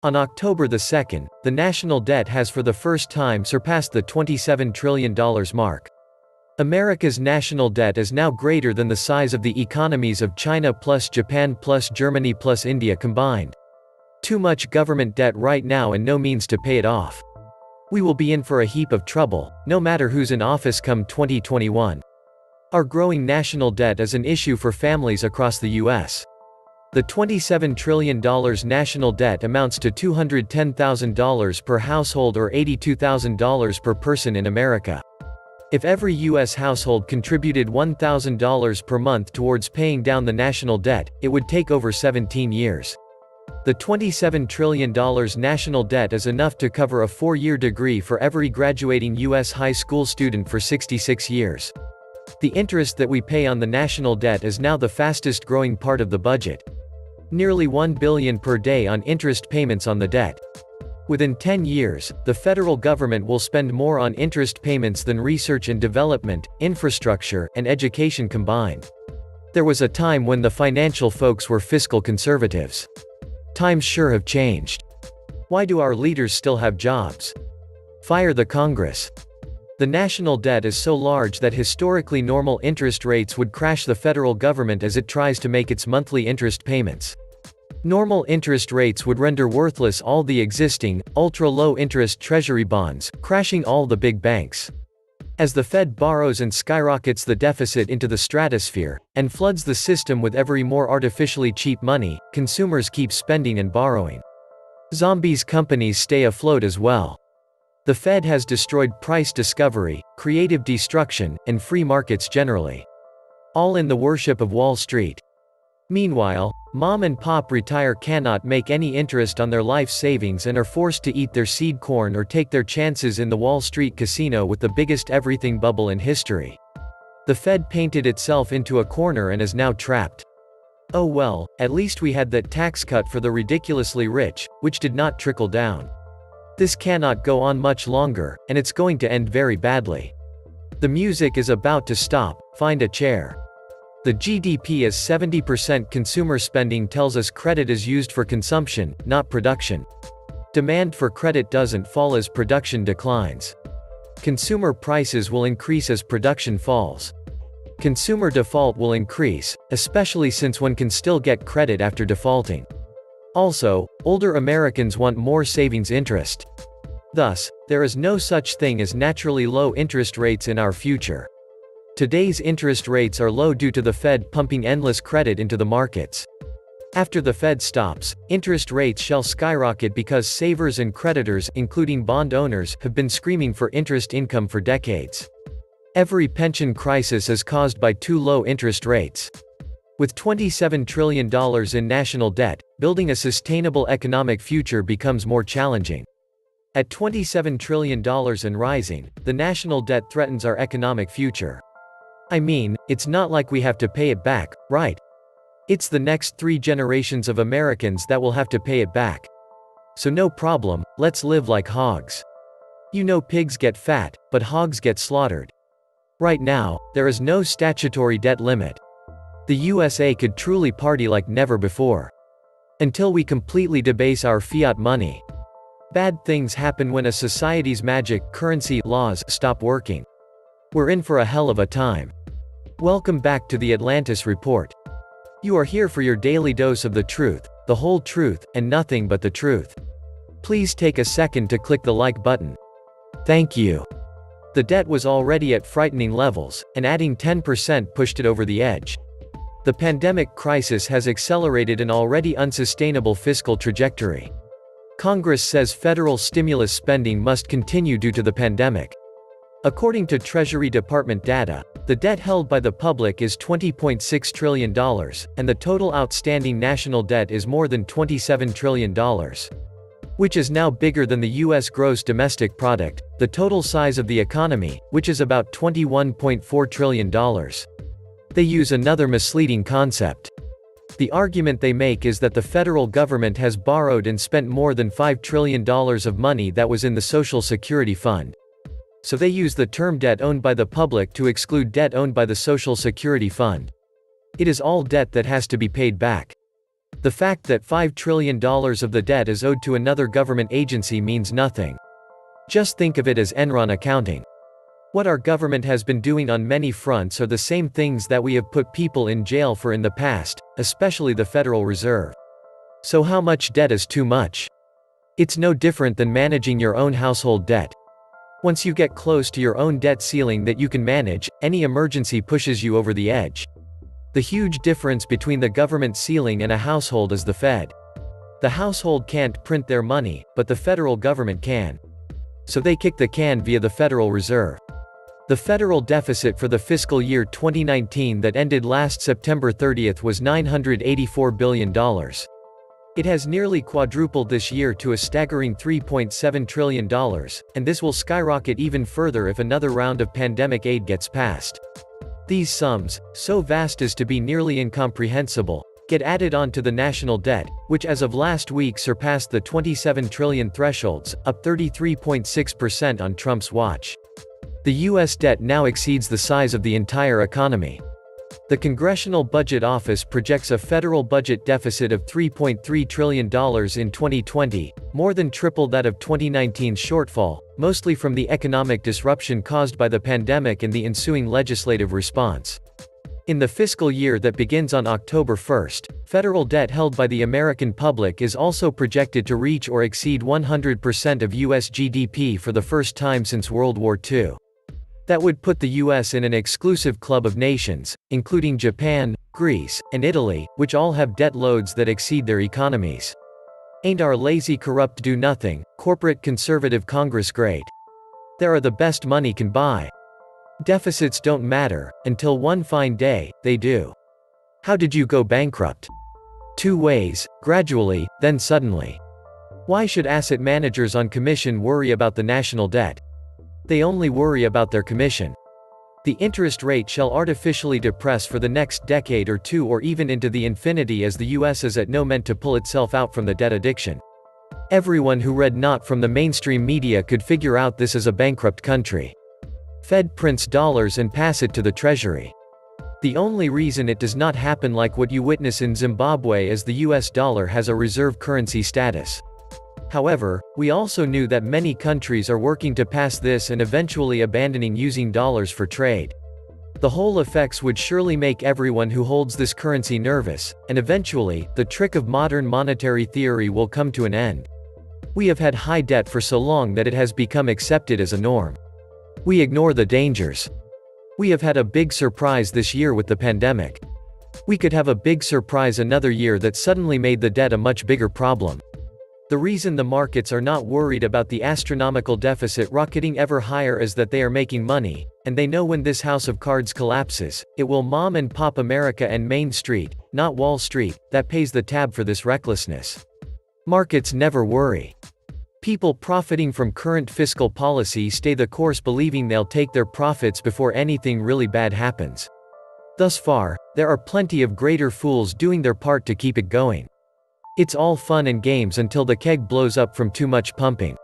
On October the 2nd, the national debt has for the first time surpassed the $27 trillion mark. America's national debt is now greater than the size of the economies of China plus Japan plus Germany plus India combined. Too much government debt right now and no means to pay it off. We will be in for a heap of trouble, no matter who's in office come 2021. Our growing national debt is an issue for families across the U.S. The $27 trillion national debt amounts to $210,000 per household or $82,000 per person in America. If every U.S. household contributed $1,000 per month towards paying down the national debt, it would take over 17 years. The $27 trillion national debt is enough to cover a 4-year degree for every graduating U.S. high school student for 66 years. The interest that we pay on the national debt is now the fastest growing part of the budget. Nearly $1 billion per day on interest payments on the debt. Within 10 years, the federal government will spend more on interest payments than research and development, infrastructure, and education combined. There was a time when the financial folks were fiscal conservatives. Times sure have changed. Why do our leaders still have jobs? Fire the Congress. The national debt is so large that historically normal interest rates would crash the federal government as it tries to make its monthly interest payments. Normal interest rates would render worthless all the existing, ultra-low interest treasury bonds, crashing all the big banks. As the Fed borrows and skyrockets the deficit into the stratosphere, and floods the system with ever more artificially cheap money, consumers keep spending and borrowing. Zombies companies stay afloat as well. The Fed has destroyed price discovery, creative destruction, and free markets generally. All in the worship of Wall Street. Meanwhile, mom and pop retire cannot make any interest on their life savings and are forced to eat their seed corn or take their chances in the Wall Street casino with the biggest everything bubble in history. The Fed painted itself into a corner and is now trapped. Oh well, at least we had that tax cut for the ridiculously rich, which did not trickle down. This cannot go on much longer, and it's going to end very badly. The music is about to stop, find a chair. The GDP is 70% consumer spending tells us credit is used for consumption, not production. Demand for credit doesn't fall as production declines. Consumer prices will increase as production falls. Consumer default will increase, especially since one can still get credit after defaulting. Also, older Americans want more savings interest. Thus, there is no such thing as naturally low interest rates in our future. Today's interest rates are low due to the Fed pumping endless credit into the markets. After the Fed stops, interest rates shall skyrocket because savers and creditors, including bond owners, have been screaming for interest income for decades. Every pension crisis is caused by too low interest rates. With $27 trillion in national debt, building a sustainable economic future becomes more challenging. At $27 trillion and rising, the national debt threatens our economic future. I mean, it's not like we have to pay it back, right? It's the next 3 generations of Americans that will have to pay it back. So no problem, let's live like hogs. You know pigs get fat, but hogs get slaughtered. Right now, there is no statutory debt limit. The USA could truly party like never before. Until we completely debase our fiat money. Bad things happen when a society's magic currency laws stop working. We're in for a hell of a time. Welcome back to the Atlantis Report. You are here for your daily dose of the truth, the whole truth, and nothing but the truth. Please take a second to click the like button. Thank you. The debt was already at frightening levels, and adding 10% pushed it over the edge. The pandemic crisis has accelerated an already unsustainable fiscal trajectory. Congress says federal stimulus spending must continue due to the pandemic. According to Treasury Department data, the debt held by the public is $20.6 trillion, and the total outstanding national debt is more than $27 trillion. Which is now bigger than the U.S. gross domestic product, the total size of the economy, which is about $21.4 trillion. They use another misleading concept. The argument they make is that the federal government has borrowed and spent more than $5 trillion of money that was in the Social Security Fund. So they use the term debt owned by the public to exclude debt owned by the Social Security Fund. It is all debt that has to be paid back. The fact that $5 trillion of the debt is owed to another government agency means nothing. Just think of it as Enron accounting. What our government has been doing on many fronts are the same things that we have put people in jail for in the past, especially the Federal Reserve. So how much debt is too much? It's no different than managing your own household debt. Once you get close to your own debt ceiling that you can manage, any emergency pushes you over the edge. The huge difference between the government ceiling and a household is the Fed. The household can't print their money, but the federal government can. So they kick the can via the Federal Reserve. The federal deficit for the fiscal year 2019 that ended last September 30th was $984 billion. It has nearly quadrupled this year to a staggering $3.7 trillion, and this will skyrocket even further if another round of pandemic aid gets passed. These sums, so vast as to be nearly incomprehensible, get added on to the national debt, which as of last week surpassed the 27 trillion thresholds, up 33.6% on Trump's watch. The U.S. debt now exceeds the size of the entire economy. The Congressional Budget Office projects a federal budget deficit of $3.3 trillion in 2020, more than triple that of 2019's shortfall, mostly from the economic disruption caused by the pandemic and the ensuing legislative response. In the fiscal year that begins on October 1st, federal debt held by the American public is also projected to reach or exceed 100% of U.S. GDP for the first time since World War II. That would put the U.S. in an exclusive club of nations, including Japan, Greece, and Italy, which all have debt loads that exceed their economies. Ain't our lazy corrupt do-nothing, corporate conservative Congress great? There are the best money can buy. Deficits don't matter, until one fine day, they do. How did you go bankrupt? Two ways, gradually, then suddenly. Why should asset managers on commission worry about the national debt? They only worry about their commission. The interest rate shall artificially depress for the next decade or two or even into the infinity as the US is at no moment to pull itself out from the debt addiction. Everyone who read not from the mainstream media could figure out this is a bankrupt country. Fed prints dollars and pass it to the Treasury. The only reason it does not happen like what you witness in Zimbabwe is the US dollar has a reserve currency status. However, we also knew that many countries are working to pass this and eventually abandoning using dollars for trade. The whole effects would surely make everyone who holds this currency nervous, and eventually, the trick of modern monetary theory will come to an end. We have had high debt for so long that it has become accepted as a norm. We ignore the dangers. We have had a big surprise this year with the pandemic. We could have a big surprise another year that suddenly made the debt a much bigger problem. The reason the markets are not worried about the astronomical deficit rocketing ever higher is that they are making money, and they know when this house of cards collapses, it will mom and pop America and Main Street, not Wall Street, that pays the tab for this recklessness. Markets never worry. People profiting from current fiscal policy stay the course believing they'll take their profits before anything really bad happens. Thus far, there are plenty of greater fools doing their part to keep it going. It's all fun and games until the keg blows up from too much pumping.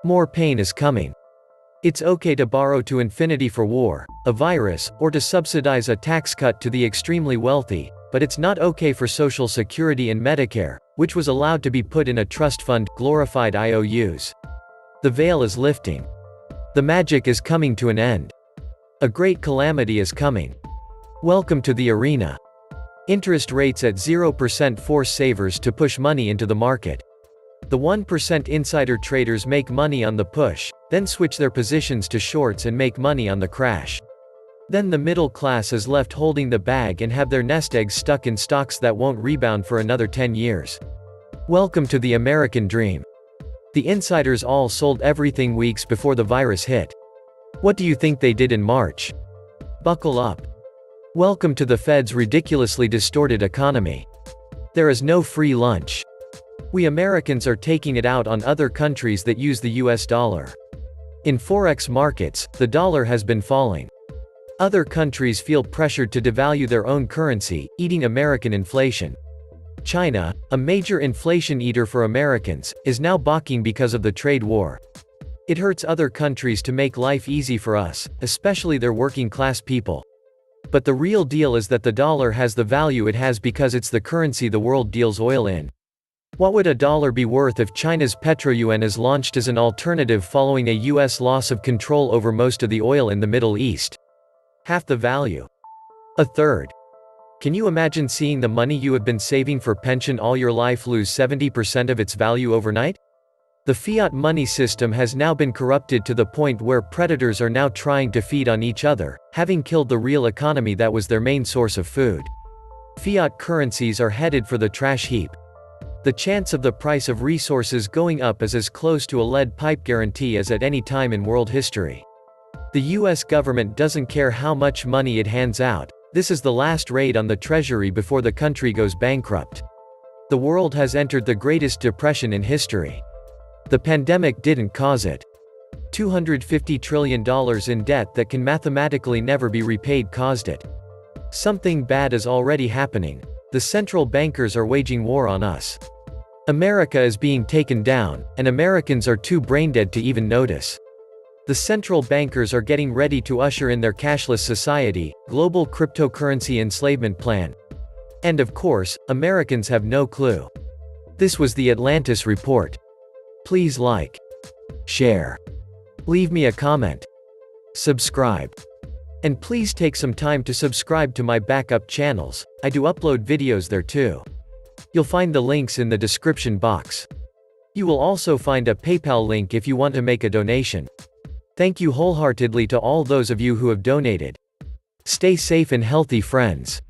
More pain is coming. It's okay to borrow to infinity for war, a virus, or to subsidize a tax cut to the extremely wealthy, but it's not okay for Social Security and Medicare, which was allowed to be put in a trust fund, glorified IOUs. The veil is lifting. The magic is coming to an end. A great calamity is coming. Welcome to the arena. Interest rates at 0% force savers to push money into the market. The 1% insider traders make money on the push, then switch their positions to shorts and make money on the crash. Then the middle class is left holding the bag and have their nest eggs stuck in stocks that won't rebound for another 10 years. Welcome to the American dream. The insiders all sold everything weeks before the virus hit. What do you think they did in March? Buckle up. Welcome to the Fed's ridiculously distorted economy. There is no free lunch. We Americans are taking it out on other countries that use the US dollar. In forex markets, the dollar has been falling. Other countries feel pressured to devalue their own currency, eating American inflation. China, a major inflation eater for Americans, is now balking because of the trade war. It hurts other countries to make life easy for us, especially their working class people. But the real deal is that the dollar has the value it has because it's the currency the world deals oil in. What would a dollar be worth if China's petro-yuan is launched as an alternative following a US loss of control over most of the oil in the Middle East? Half the value. A third. Can you imagine seeing the money you have been saving for pension all your life lose 70% of its value overnight? The fiat money system has now been corrupted to the point where predators are now trying to feed on each other, having killed the real economy that was their main source of food. Fiat currencies are headed for the trash heap. The chance of the price of resources going up is as close to a lead pipe guarantee as at any time in world history. The US government doesn't care how much money it hands out. This is the last raid on the treasury before the country goes bankrupt. The world has entered the greatest depression in history. The pandemic didn't cause it. $250 trillion in debt that can mathematically never be repaid caused it. Something bad is already happening. The central bankers are waging war on us. America is being taken down, and Americans are too brain-dead to even notice. The central bankers are getting ready to usher in their cashless society, global cryptocurrency enslavement plan. And of course, Americans have no clue. This was the Atlantis Report. Please like, share, leave me a comment, subscribe. And please take some time to subscribe to my backup channels. I do upload videos there too. You'll find the links in the description box. You will also find a PayPal link if you want to make a donation. Thank you wholeheartedly to all those of you who have donated. Stay safe and healthy, friends.